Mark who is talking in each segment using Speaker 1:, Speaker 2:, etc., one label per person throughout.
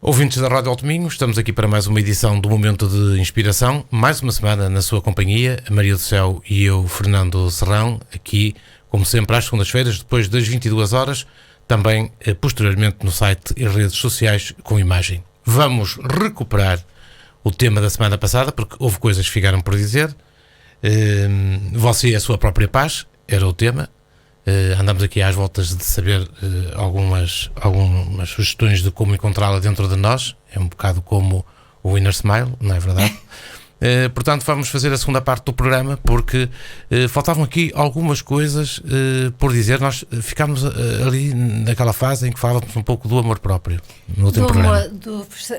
Speaker 1: Ouvintes da Rádio Alto Minho, estamos aqui para mais uma edição do Momento de Inspiração. Mais uma semana na sua companhia, a Maria do Céu e eu, Fernando Serrão, aqui, como sempre, às segundas-feiras, depois das 22 horas, também posteriormente no site e redes sociais com imagem. Vamos recuperar o tema da semana passada, porque houve coisas que ficaram por dizer. Você e a sua própria paz, era o tema. Andamos aqui às voltas de saber algumas sugestões de como encontrá-la dentro de nós. É um bocado como o Inner Smile, não é verdade? Portanto, vamos fazer a segunda parte do programa, porque faltavam aqui algumas coisas por dizer. Nós ficámos ali naquela fase em que falávamos um pouco do amor próprio no último programa.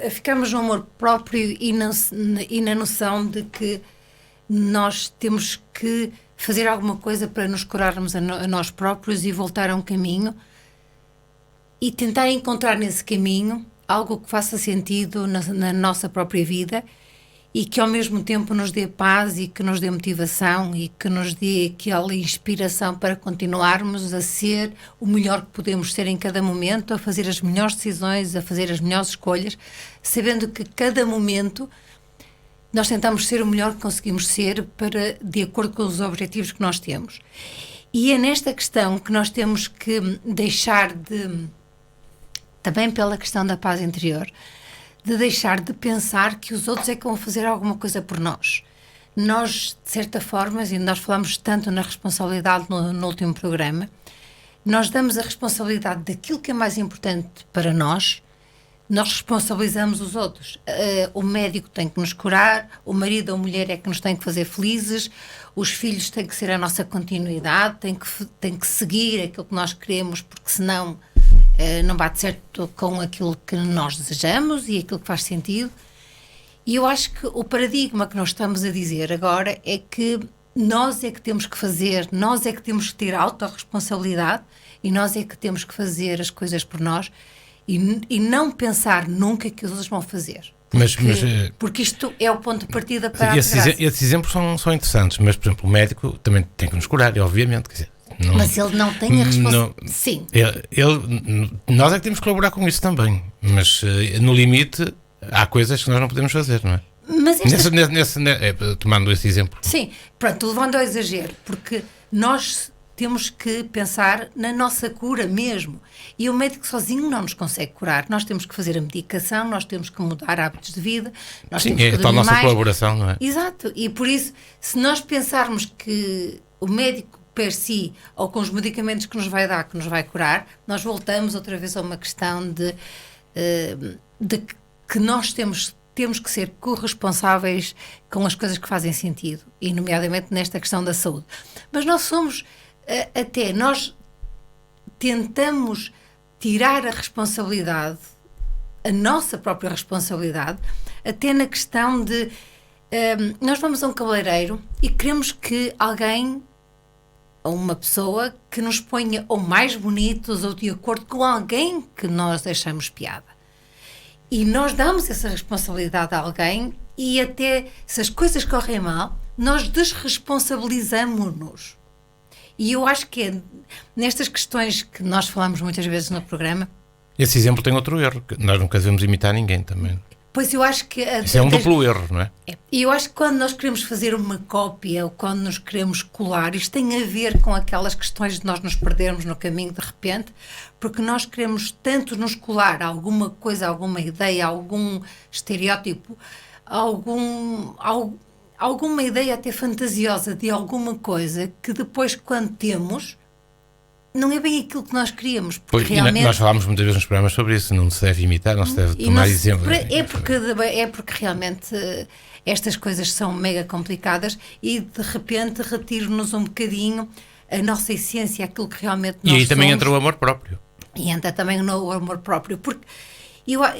Speaker 2: Ficámos no amor próprio e na noção de que nós temos que fazer alguma coisa para nos curarmos a nós próprios e voltar a um caminho e tentar encontrar nesse caminho algo que faça sentido na nossa própria vida e que ao mesmo tempo nos dê paz e que nos dê motivação e que nos dê aquela inspiração para continuarmos a ser o melhor que podemos ser em cada momento, a fazer as melhores decisões, a fazer as melhores escolhas, sabendo que cada momento nós tentamos ser o melhor que conseguimos ser de acordo com os objetivos que nós temos. E é nesta questão que nós temos que deixar também pela questão da paz interior, de deixar de pensar que os outros é que vão fazer alguma coisa por nós. Nós, de certa forma, e nós falamos tanto na responsabilidade no último programa, nós damos a responsabilidade daquilo que é mais importante para nós responsabilizamos os outros. O médico tem que nos curar, o marido ou a mulher é que nos tem que fazer felizes, os filhos têm que ser a nossa continuidade, têm que seguir aquilo que nós queremos, porque senão não bate certo com aquilo que nós desejamos e aquilo que faz sentido. E eu acho que o paradigma que nós estamos a dizer agora é que nós é que temos que fazer, nós é que temos que ter autorresponsabilidade e nós é que temos que fazer as coisas por nós. E não pensar nunca que os outros vão fazer. Porque isto é o ponto de partida para
Speaker 1: esses exemplos são interessantes, mas, por exemplo, o médico também tem que nos curar, obviamente. Quer dizer,
Speaker 2: mas ele não tem a responsabilidade. Sim.
Speaker 1: Nós é que temos que colaborar com isso também, mas no limite há coisas que nós não podemos fazer, não é?
Speaker 2: Mas
Speaker 1: tomando esse exemplo.
Speaker 2: Sim, pronto, levando ao exagero, porque nós temos que pensar na nossa cura mesmo. E o médico sozinho não nos consegue curar. Nós temos que fazer a medicação, nós temos que mudar hábitos de vida.
Speaker 1: Sim, é a nossa colaboração, não é?
Speaker 2: Exato. E por isso, se nós pensarmos que o médico per si, ou com os medicamentos que nos vai dar, que nos vai curar, nós voltamos outra vez a uma questão de que nós temos que ser corresponsáveis com as coisas que fazem sentido, e nomeadamente nesta questão da saúde. Mas nós nós tentamos tirar a responsabilidade, a nossa própria responsabilidade, até na questão de nós vamos a um cabeleireiro e queremos que alguém, ou uma pessoa, que nos ponha ou mais bonitos ou de acordo com alguém que nós achamos piada. E nós damos essa responsabilidade a alguém e até se as coisas correm mal, nós desresponsabilizamos-nos. E eu acho que é nestas questões que nós falamos muitas vezes no programa.
Speaker 1: Esse exemplo tem outro erro, que nós nunca devemos imitar ninguém também.
Speaker 2: Pois eu acho que...
Speaker 1: Isso é um duplo erro, não é?
Speaker 2: E eu acho que quando nós queremos fazer uma cópia ou quando nos queremos colar, isto tem a ver com aquelas questões de nós nos perdermos no caminho de repente, porque nós queremos tanto nos colar a alguma coisa, alguma ideia, algum estereótipo, alguma ideia até fantasiosa de alguma coisa que depois, quando temos, não é bem aquilo que nós queríamos.
Speaker 1: Porque realmente, nós falámos muitas vezes nos programas sobre isso, não se deve imitar, não se deve tomar exemplo.
Speaker 2: É porque realmente estas coisas são mega complicadas e de repente retira-nos um bocadinho a nossa essência, aquilo que realmente nós somos.
Speaker 1: E aí também entra o amor próprio.
Speaker 2: E entra também o amor próprio, porque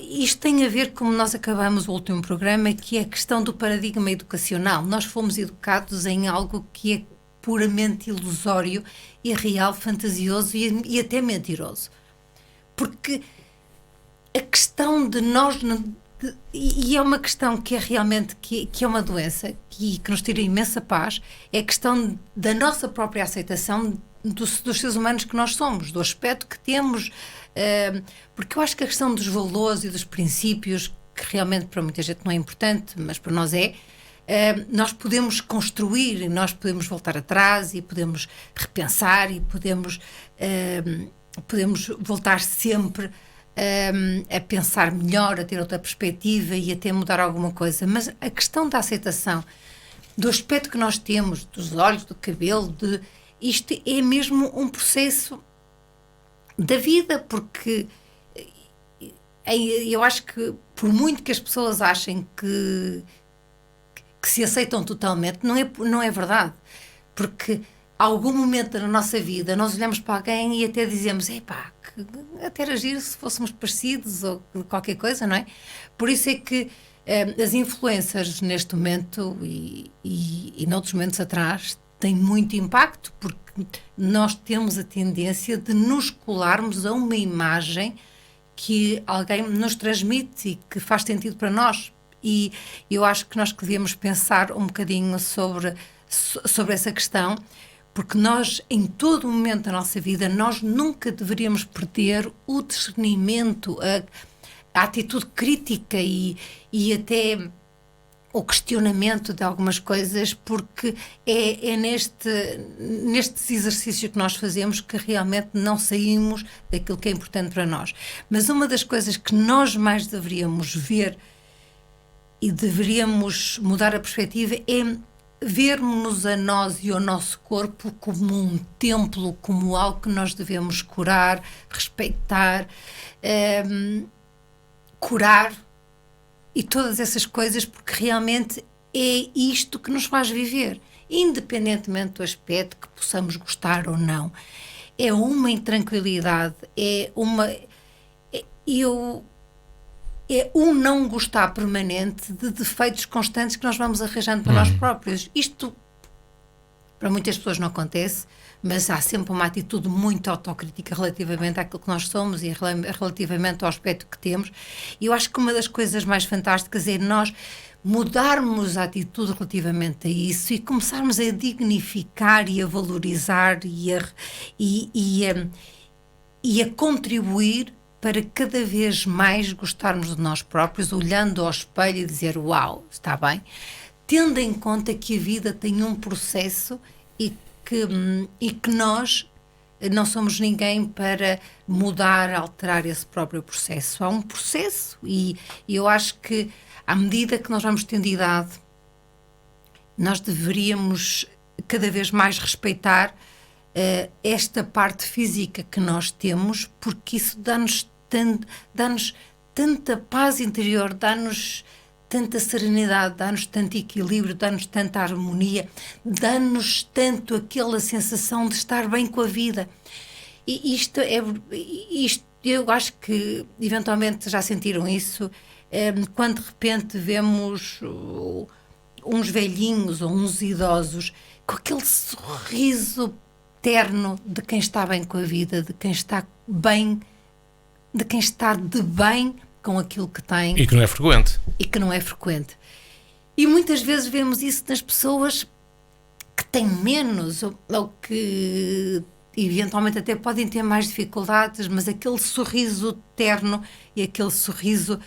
Speaker 2: isto tem a ver, como nós acabamos o último programa, que é a questão do paradigma educacional. Nós fomos educados em algo que é puramente ilusório, irreal, fantasioso e até mentiroso. Porque a questão de nós... E é uma questão que é realmente que é uma doença que nos tira imensa paz, é a questão da nossa própria aceitação dos seres humanos que nós somos, do aspecto que temos, porque eu acho que a questão dos valores e dos princípios, que realmente para muita gente não é importante, mas para nós é, nós podemos construir, nós podemos voltar atrás e podemos repensar e podemos voltar sempre a pensar melhor, a ter outra perspectiva e até mudar alguma coisa. Mas a questão da aceitação, do aspecto que nós temos, dos olhos, do cabelo, isto é mesmo um processo da vida, porque eu acho que, por muito que as pessoas achem que se aceitam totalmente, não é verdade. Porque a algum momento da nossa vida nós olhamos para alguém e até dizemos, epá, que até era giro se fôssemos parecidos ou qualquer coisa, não é? Por isso é que as influências neste momento e noutros momentos atrás têm muito impacto, porque nós temos a tendência de nos colarmos a uma imagem que alguém nos transmite e que faz sentido para nós. E eu acho que nós devíamos pensar um bocadinho sobre essa questão, porque nós, em todo o momento da nossa vida, nós nunca deveríamos perder o discernimento, a atitude crítica e até o questionamento de algumas coisas, porque é nestes exercícios que nós fazemos que realmente não saímos daquilo que é importante para nós. Mas uma das coisas que nós mais deveríamos ver e deveríamos mudar a perspectiva é vermos-nos a nós e ao nosso corpo como um templo, como algo que nós devemos curar, respeitar, curar e todas essas coisas, porque realmente é isto que nos faz viver, independentemente do aspecto que possamos gostar ou não. É uma intranquilidade, é um não gostar permanente de defeitos constantes que nós vamos arranjando para nós próprios. Isto, para muitas pessoas não acontece, mas há sempre uma atitude muito autocrítica relativamente àquilo que nós somos e relativamente ao aspecto que temos. E eu acho que uma das coisas mais fantásticas é nós mudarmos a atitude relativamente a isso e começarmos a dignificar e a valorizar e a contribuir para cada vez mais gostarmos de nós próprios, olhando ao espelho e dizer, uau, está bem, tendo em conta que a vida tem um processo e que nós não somos ninguém para mudar, alterar esse próprio processo. Há um processo e eu acho que, à medida que nós vamos tendo idade, nós deveríamos cada vez mais respeitar esta parte física que nós temos, porque isso dá-nos tanta paz interior, dá-nos tanta serenidade, dá-nos tanto equilíbrio, dá-nos tanta harmonia, dá-nos tanto aquela sensação de estar bem com a vida. E isto eu acho que eventualmente já sentiram isso, quando de repente vemos uns velhinhos ou uns idosos com aquele sorriso terno de quem está bem com a vida, de quem está bem, de quem está de bem com aquilo que tem.
Speaker 1: E que não é frequente.
Speaker 2: E muitas vezes vemos isso nas pessoas que têm menos ou que eventualmente até podem ter mais dificuldades, mas aquele sorriso terno e aquele sorriso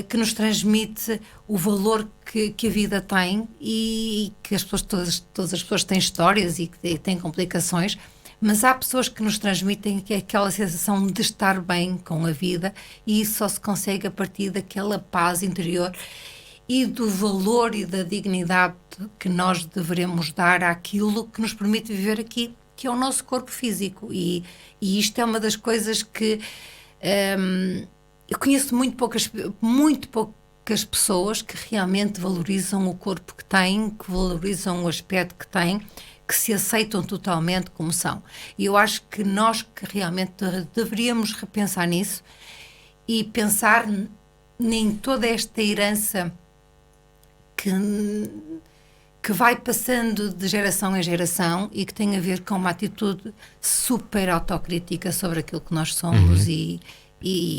Speaker 2: que nos transmite o valor que a vida tem e que as pessoas, todas as pessoas têm histórias e que têm complicações, mas há pessoas que nos transmitem que é aquela sensação de estar bem com a vida, e isso só se consegue a partir daquela paz interior e do valor e da dignidade que nós devemos dar àquilo que nos permite viver aqui, que é o nosso corpo físico. E isto é uma das coisas que eu conheço muito poucas pessoas que realmente valorizam o corpo que têm, que valorizam o aspecto que têm, que se aceitam totalmente como são. E eu acho que nós que realmente deveríamos repensar nisso e pensar em toda esta herança que vai passando de geração em geração e que tem a ver com uma atitude super autocrítica sobre aquilo que nós somos e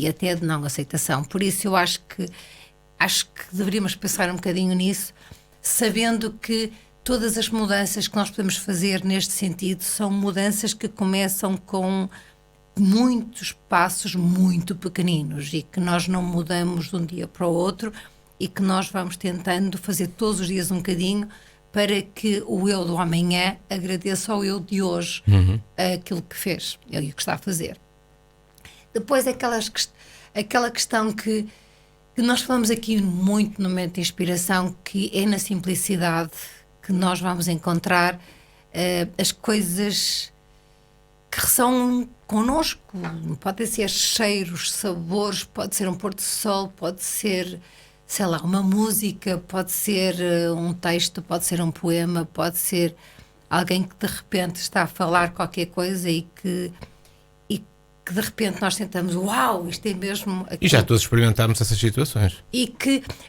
Speaker 2: até de não aceitação. Por isso eu acho que deveríamos pensar um bocadinho nisso, sabendo que todas as mudanças que nós podemos fazer neste sentido são mudanças que começam com muitos passos muito pequeninos e que nós não mudamos de um dia para o outro e que nós vamos tentando fazer todos os dias um bocadinho para que o eu do amanhã agradeça ao eu de hoje aquilo que fez e o que está a fazer. Depois aquela questão que nós falamos aqui muito no momento de inspiração, que é na simplicidade que nós vamos encontrar as coisas que ressonam connosco. Pode ser cheiros, sabores, pode ser um pôr do sol, pode ser, sei lá, uma música, pode ser um texto, pode ser um poema, pode ser alguém que de repente está a falar qualquer coisa e que de repente nós tentamos, uau, isto é mesmo aquilo.
Speaker 1: E já todos experimentámos essas situações.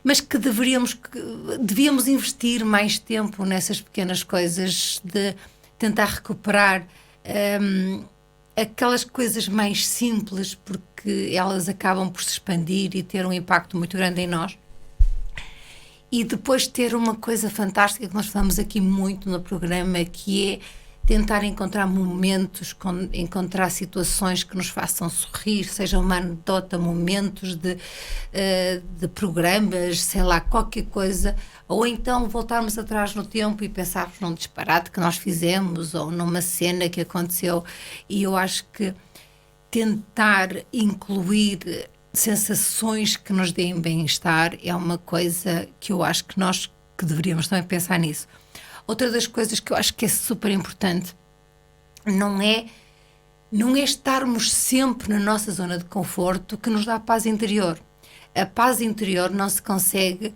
Speaker 2: Mas que devíamos investir mais tempo nessas pequenas coisas, de tentar recuperar aquelas coisas mais simples, porque elas acabam por se expandir e ter um impacto muito grande em nós. E depois ter uma coisa fantástica que nós falamos aqui muito no programa, que é tentar encontrar momentos, encontrar situações que nos façam sorrir, seja uma anedota, momentos de programas, sei lá, qualquer coisa, ou então voltarmos atrás no tempo e pensarmos num disparate que nós fizemos ou numa cena que aconteceu. E eu acho que tentar incluir sensações que nos deem bem-estar é uma coisa que eu acho que nós que deveríamos também pensar nisso. Outra das coisas que eu acho que é super importante não é estarmos sempre na nossa zona de conforto que nos dá paz interior. A paz interior não se consegue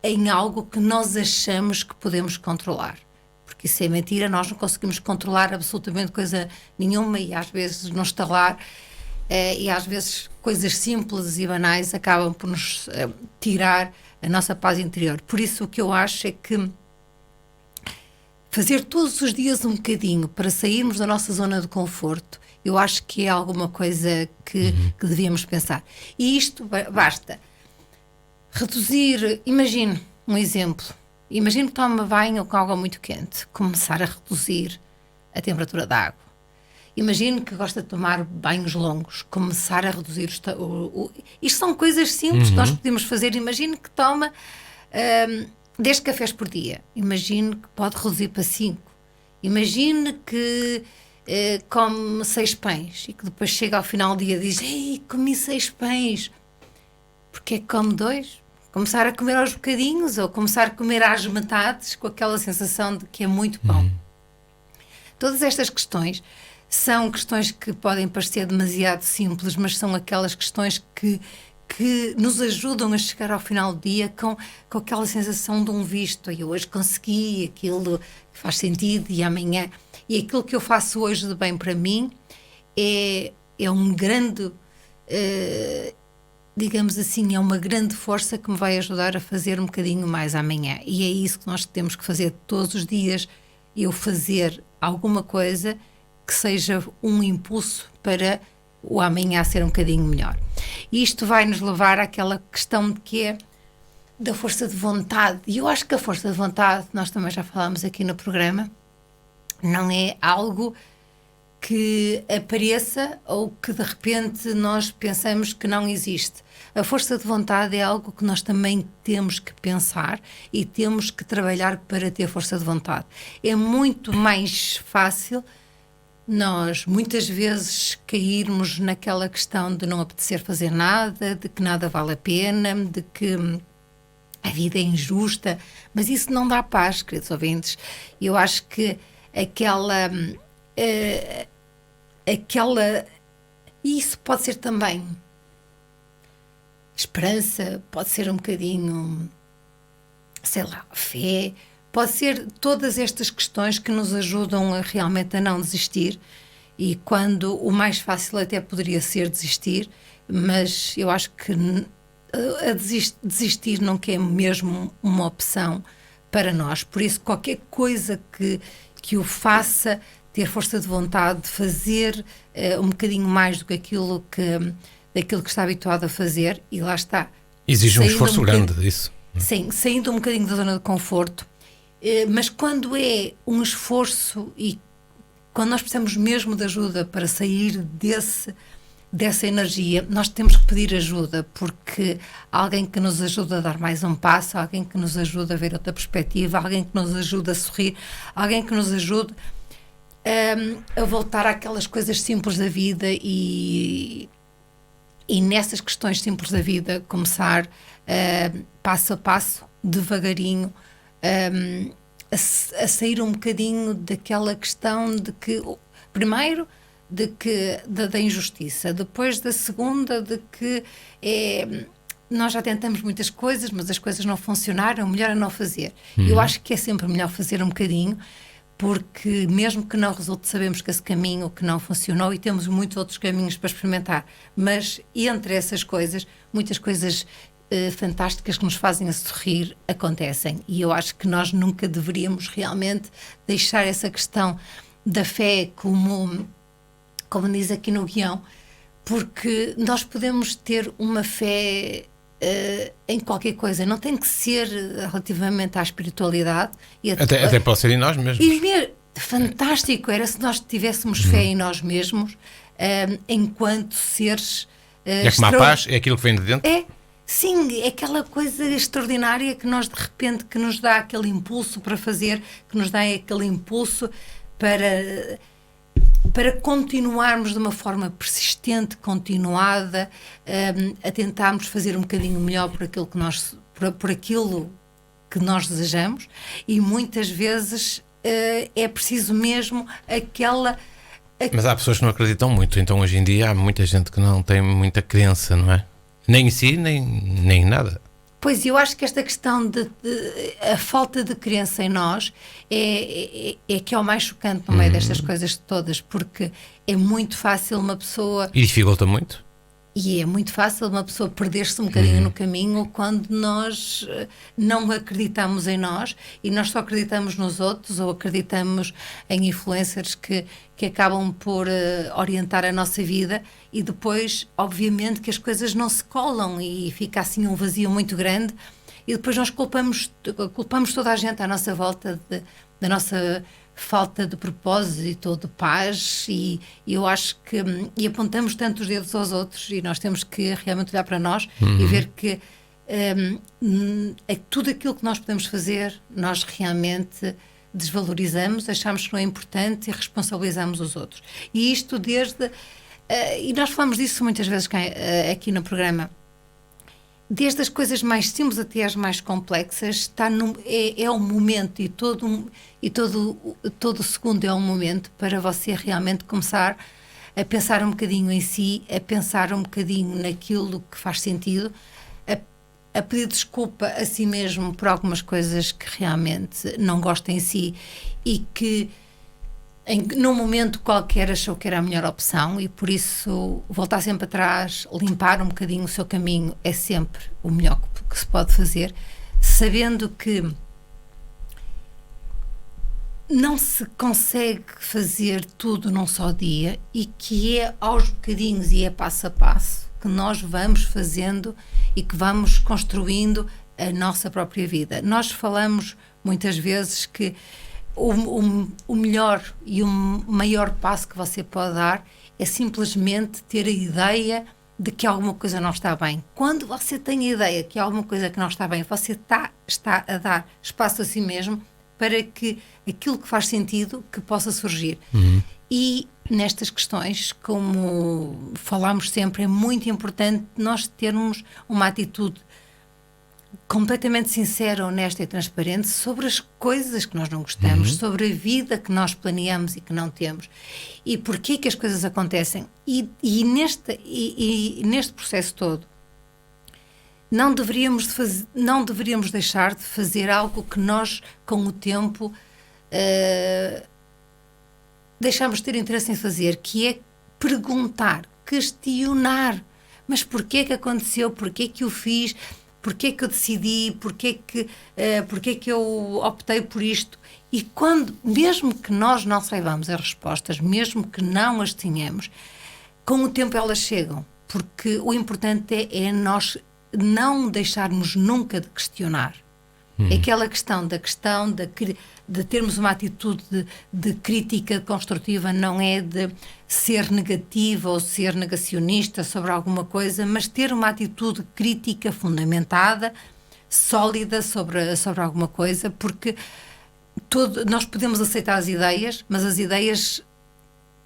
Speaker 2: em algo que nós achamos que podemos controlar. Porque isso é mentira, nós não conseguimos controlar absolutamente coisa nenhuma e às vezes não estalar e às vezes coisas simples e banais acabam por nos tirar a nossa paz interior. Por isso o que eu acho é que fazer todos os dias um bocadinho para sairmos da nossa zona de conforto, eu acho que é alguma coisa que devíamos pensar. E isto basta reduzir, imagine um exemplo, imagine que toma banho com água muito quente, começar a reduzir a temperatura da água. Imagine que gosta de tomar banhos longos, começar a reduzir isto são coisas simples que nós podemos fazer. Imagine que toma 10 cafés por dia. Imagine que pode reduzir para 5. Imagine que come 6 pães e que depois chega ao final do dia e diz: ei, comi 6 pães. Porque é que come 2? Começar a comer aos bocadinhos ou começar a comer às metades com aquela sensação de que é muito pão. Todas estas questões são questões que podem parecer demasiado simples, mas são aquelas questões que nos ajudam a chegar ao final do dia com aquela sensação de um visto. Eu hoje consegui, aquilo faz sentido e amanhã. E aquilo que eu faço hoje de bem para mim é um grande, digamos assim, é uma grande força que me vai ajudar a fazer um bocadinho mais amanhã. E é isso que nós temos que fazer todos os dias, eu fazer alguma coisa que seja um impulso para o amanhã ser um bocadinho melhor. E isto vai nos levar àquela questão de que é da força de vontade. E eu acho que a força de vontade, nós também já falámos aqui no programa, não é algo que apareça ou que de repente nós pensamos que não existe. A força de vontade é algo que nós também temos que pensar e temos que trabalhar para ter força de vontade. É muito mais fácil nós muitas vezes cairmos naquela questão de não apetecer fazer nada, de que nada vale a pena, de que a vida é injusta, mas isso não dá paz, queridos ouvintes. Eu acho que aquela e isso pode ser também esperança, pode ser um bocadinho, sei lá, fé, pode ser todas estas questões que nos ajudam realmente a não desistir, e quando o mais fácil até poderia ser desistir, mas eu acho que desistir não é mesmo uma opção para nós. Por isso, qualquer coisa que o faça ter força de vontade de fazer um bocadinho mais do que daquilo que está habituado a fazer, e lá está.
Speaker 1: Exige um esforço grande, isso.
Speaker 2: Sim, saindo um bocadinho da zona de conforto Mas quando é um esforço e quando nós precisamos mesmo de ajuda para sair dessa energia, nós temos que pedir ajuda, porque alguém que nos ajuda a dar mais um passo, alguém que nos ajuda a ver outra perspectiva, alguém que nos ajuda a sorrir, alguém que nos ajude a voltar àquelas coisas simples da vida e nessas questões simples da vida começar passo a passo, devagarinho, a sair um bocadinho daquela questão de que, primeiro, da injustiça, depois da segunda, de que nós já tentamos muitas coisas, mas as coisas não funcionaram, melhor é não fazer. Eu acho que é sempre melhor fazer um bocadinho, porque mesmo que não resulte, sabemos que esse caminho que não funcionou e temos muitos outros caminhos para experimentar, mas entre essas coisas, muitas coisas fantásticas que nos fazem a sorrir acontecem, e eu acho que nós nunca deveríamos realmente deixar essa questão da fé como diz aqui no guião, porque nós podemos ter uma fé em qualquer coisa, não tem que ser relativamente à espiritualidade.
Speaker 1: Até pode ser em nós mesmos.
Speaker 2: E fantástico era se nós tivéssemos fé em nós mesmos, enquanto seres
Speaker 1: é como a paz, é aquilo que vem de dentro.
Speaker 2: Sim, é aquela coisa extraordinária que nós de repente, que nos dá aquele impulso para fazer, que nos dá aquele impulso para continuarmos de uma forma persistente, continuada, a tentarmos fazer um bocadinho melhor por aquilo que nós desejamos, e muitas vezes é preciso mesmo aquela...
Speaker 1: Mas há pessoas que não acreditam muito, então hoje em dia há muita gente que não tem muita crença, não é? Nem em si, nem em nada.
Speaker 2: Pois, eu acho que esta questão a falta de crença em nós é que é o mais chocante no meio destas coisas todas, porque é muito fácil uma pessoa...
Speaker 1: E dificulta muito.
Speaker 2: E é muito fácil uma pessoa perder-se um bocadinho no caminho quando nós não acreditamos em nós, e nós só acreditamos nos outros, ou acreditamos em influencers que acabam por orientar a nossa vida, e depois, obviamente, que as coisas não se colam e fica assim um vazio muito grande, e depois nós culpamos toda a gente à nossa volta da nossa falta de propósito, de paz, e eu acho que e apontamos tanto os dedos aos outros, e nós temos que realmente olhar para nós e ver que tudo aquilo que nós podemos fazer, nós realmente desvalorizamos, achamos que não é importante e responsabilizamos os outros. E isto e nós falamos disso muitas vezes aqui no programa, desde as coisas mais simples até as mais complexas, é um momento, e todo segundo é um momento para você realmente começar a pensar um bocadinho em si, a pensar um bocadinho naquilo que faz sentido, a pedir desculpa a si mesmo por algumas coisas que realmente não gosta em si, e que num momento qualquer achou que era a melhor opção, e por isso voltar sempre atrás, limpar um bocadinho o seu caminho é sempre o melhor que se pode fazer, sabendo que não se consegue fazer tudo num só dia, e que é aos bocadinhos e é passo a passo que nós vamos fazendo e que vamos construindo a nossa própria vida. Nós falamos muitas vezes que o melhor e o maior passo que você pode dar é simplesmente ter a ideia de que alguma coisa não está bem. Quando você tem a ideia que há alguma coisa que não está bem, você está a dar espaço a si mesmo para que aquilo que faz sentido que possa surgir. E nestas questões, como falamos sempre, é muito importante nós termos uma atitude completamente sincera, honesta e transparente sobre as coisas que nós não gostamos, sobre a vida que nós planeamos e que não temos, e porquê que as coisas acontecem. E neste processo todo, não deveríamos deixar de fazer algo que nós, com o tempo, deixamos de ter interesse em fazer, que é perguntar, questionar. Mas porquê que aconteceu? Porquê que eu fiz? Porquê que eu decidi? Porquê que eu optei por isto? E mesmo que nós não saibamos as respostas, mesmo que não as tenhamos, com o tempo elas chegam, porque o importante é nós não deixarmos nunca de questionar. É aquela questão de termos uma atitude de crítica construtiva, não é de ser negativa ou ser negacionista sobre alguma coisa, mas ter uma atitude crítica fundamentada, sólida sobre alguma coisa, porque nós podemos aceitar as ideias, mas as ideias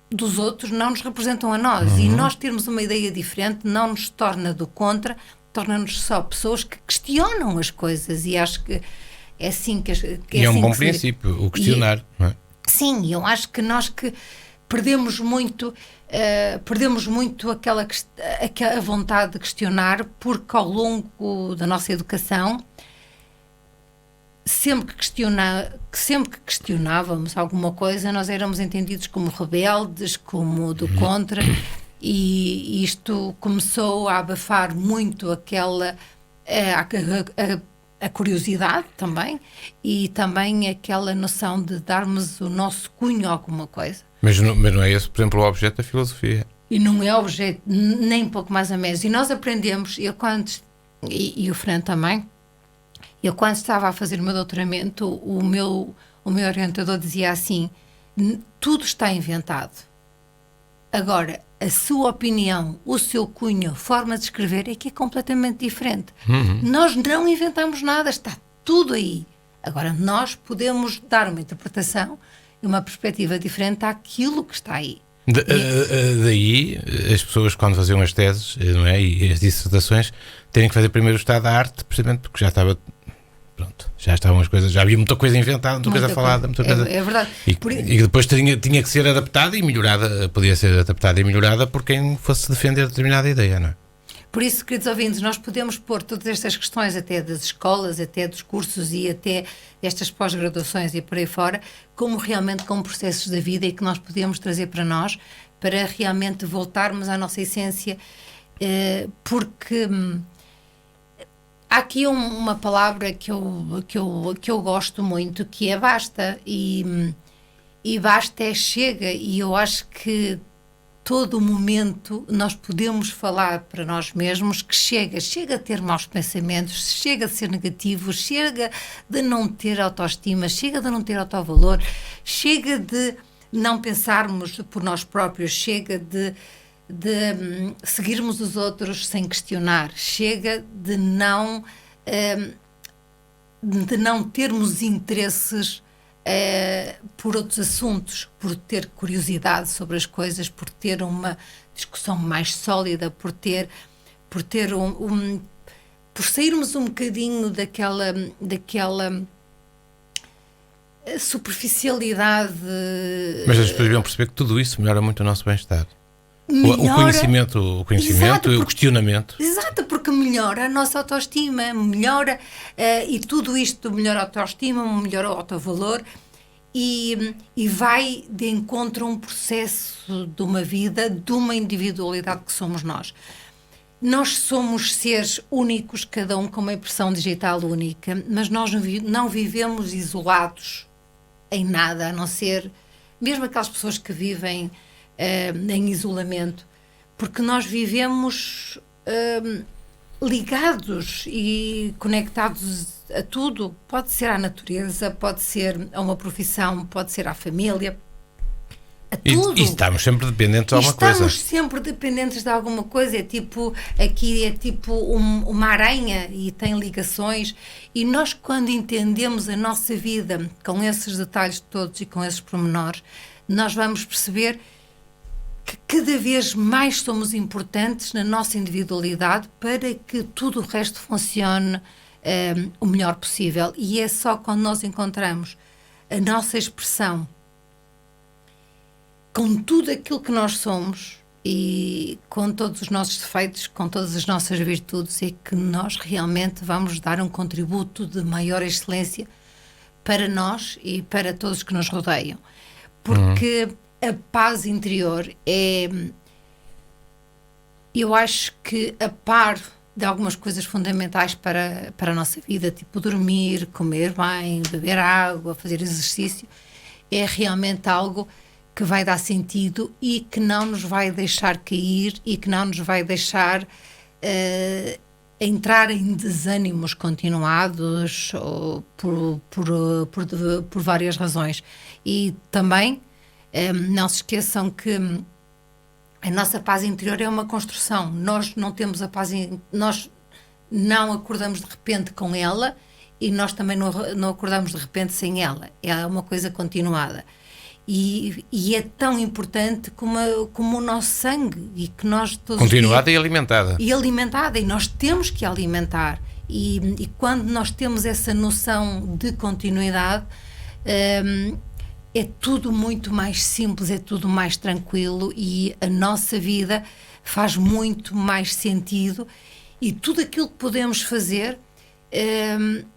Speaker 2: dos outros não nos representam a nós. E nós termos uma ideia diferente não nos torna do contra, torna-nos só pessoas que questionam as coisas, e acho que é assim que...
Speaker 1: é um bom princípio, o questionar, não é?
Speaker 2: Sim, eu acho que nós que perdemos muito aquela vontade de questionar, porque ao longo da nossa educação, sempre que questionávamos alguma coisa, nós éramos entendidos como rebeldes, como do contra, e isto começou a abafar muito a curiosidade também, e também aquela noção de darmos o nosso cunho a alguma coisa.
Speaker 1: Mas não é esse, por exemplo, o objeto da filosofia.
Speaker 2: E não é objeto, nem pouco mais a menos. E nós aprendemos, e o Fran também, eu quando estava a fazer o meu doutoramento, o meu orientador dizia assim: tudo está inventado. Agora, a sua opinião, o seu cunho, a forma de escrever é que é completamente diferente. Nós não inventamos nada, está tudo aí. Agora, nós podemos dar uma interpretação e uma perspectiva diferente àquilo que está aí.
Speaker 1: Daí, as pessoas, quando faziam as teses, não é, e as dissertações, terem que fazer primeiro o estado da arte, precisamente porque já estava... Pronto, já estavam as coisas, já havia muita coisa inventada, muita coisa falada, muita coisa...
Speaker 2: É verdade.
Speaker 1: E depois tinha que ser adaptada e melhorada, podia ser adaptada e melhorada por quem fosse defender determinada ideia, não é?
Speaker 2: Por isso, queridos ouvintes, nós podemos pôr todas estas questões, até das escolas, até dos cursos e até destas pós-graduações e por aí fora, como realmente como processos da vida, e que nós podemos trazer para nós, para realmente voltarmos à nossa essência, porque... há aqui uma palavra que eu gosto muito, que é basta, e basta é chega, e eu acho que todo o momento nós podemos falar para nós mesmos que chega a ter maus pensamentos, chega a ser negativo, chega de não ter autoestima, chega de não ter autovalor, chega de não pensarmos por nós próprios, chega de seguirmos os outros sem questionar, chega de não termos interesses por outros assuntos, por ter curiosidade sobre as coisas, por ter uma discussão mais sólida, por sairmos um bocadinho daquela superficialidade.
Speaker 1: Mas as pessoas deviam perceber que tudo isso melhora muito o nosso bem-estar. O conhecimento, exato, e o questionamento.
Speaker 2: Exato, porque melhora a nossa autoestima, melhora, e tudo isto melhora a autoestima, melhora o autovalor, e vai de encontro a um processo de uma vida, de uma individualidade que somos nós. Nós somos seres únicos, cada um com uma impressão digital única, mas nós não vivemos isolados em nada, a não ser, mesmo aquelas pessoas que vivem em isolamento, porque nós vivemos ligados e conectados a tudo. Pode ser à natureza, pode ser a uma profissão, pode ser à família, a tudo.
Speaker 1: E estamos sempre dependentes de alguma coisa.
Speaker 2: Estamos sempre dependentes de alguma coisa. Aqui é tipo uma aranha e tem ligações, e nós, quando entendemos a nossa vida com esses detalhes todos e com esses pormenores, nós vamos perceber que cada vez mais somos importantes na nossa individualidade para que tudo o resto funcione o melhor possível. E é só quando nós encontramos a nossa expressão com tudo aquilo que nós somos e com todos os nossos defeitos, com todas as nossas virtudes, é que nós realmente vamos dar um contributo de maior excelência para nós e para todos que nos rodeiam. Porque a paz interior eu acho que, a par de algumas coisas fundamentais para a nossa vida, tipo dormir, comer bem, beber água, fazer exercício, é realmente algo que vai dar sentido e que não nos vai deixar cair e que não nos vai deixar entrar em desânimos continuados ou por várias razões. E também não se esqueçam que a nossa paz interior é uma construção. Nós não temos a paz, nós não acordamos de repente com ela e nós também não acordamos de repente sem ela. É uma coisa continuada. E é tão importante como o nosso sangue, e que nós todos
Speaker 1: continuada e alimentada.
Speaker 2: E alimentada, e nós temos que alimentar. E quando nós temos essa noção de continuidade, é tudo muito mais simples, é tudo mais tranquilo, e a nossa vida faz muito mais sentido, e tudo aquilo que podemos fazer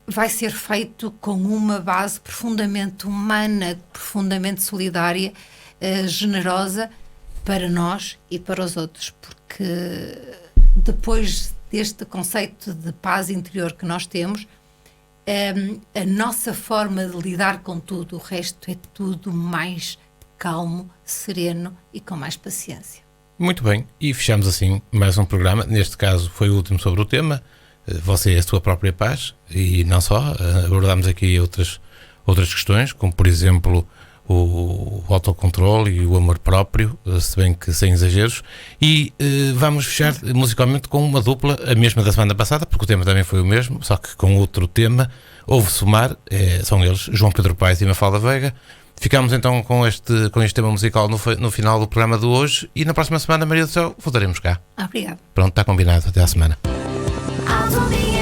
Speaker 2: vai ser feito com uma base profundamente humana, profundamente solidária, generosa para nós e para os outros, porque depois deste conceito de paz interior que nós temos, a nossa forma de lidar com tudo o resto é tudo mais calmo, sereno e com mais paciência.
Speaker 1: Muito bem, e fechamos assim mais um programa. Neste caso foi o último sobre o tema. Você é a sua própria paz, e não só, abordámos aqui outras questões, como por exemplo o autocontrole e o amor próprio, se bem que sem exageros, e vamos fechar musicalmente com uma dupla, a mesma da semana passada, porque o tema também foi o mesmo, só que com outro tema. Ouve-se o mar, são eles, João Pedro Paes e Mafalda Veiga. Ficamos então com este tema musical no final do programa de hoje, e na próxima semana, Maria do Céu, voltaremos cá.
Speaker 2: Obrigada.
Speaker 1: Pronto, está combinado, até à semana.
Speaker 3: I'll do the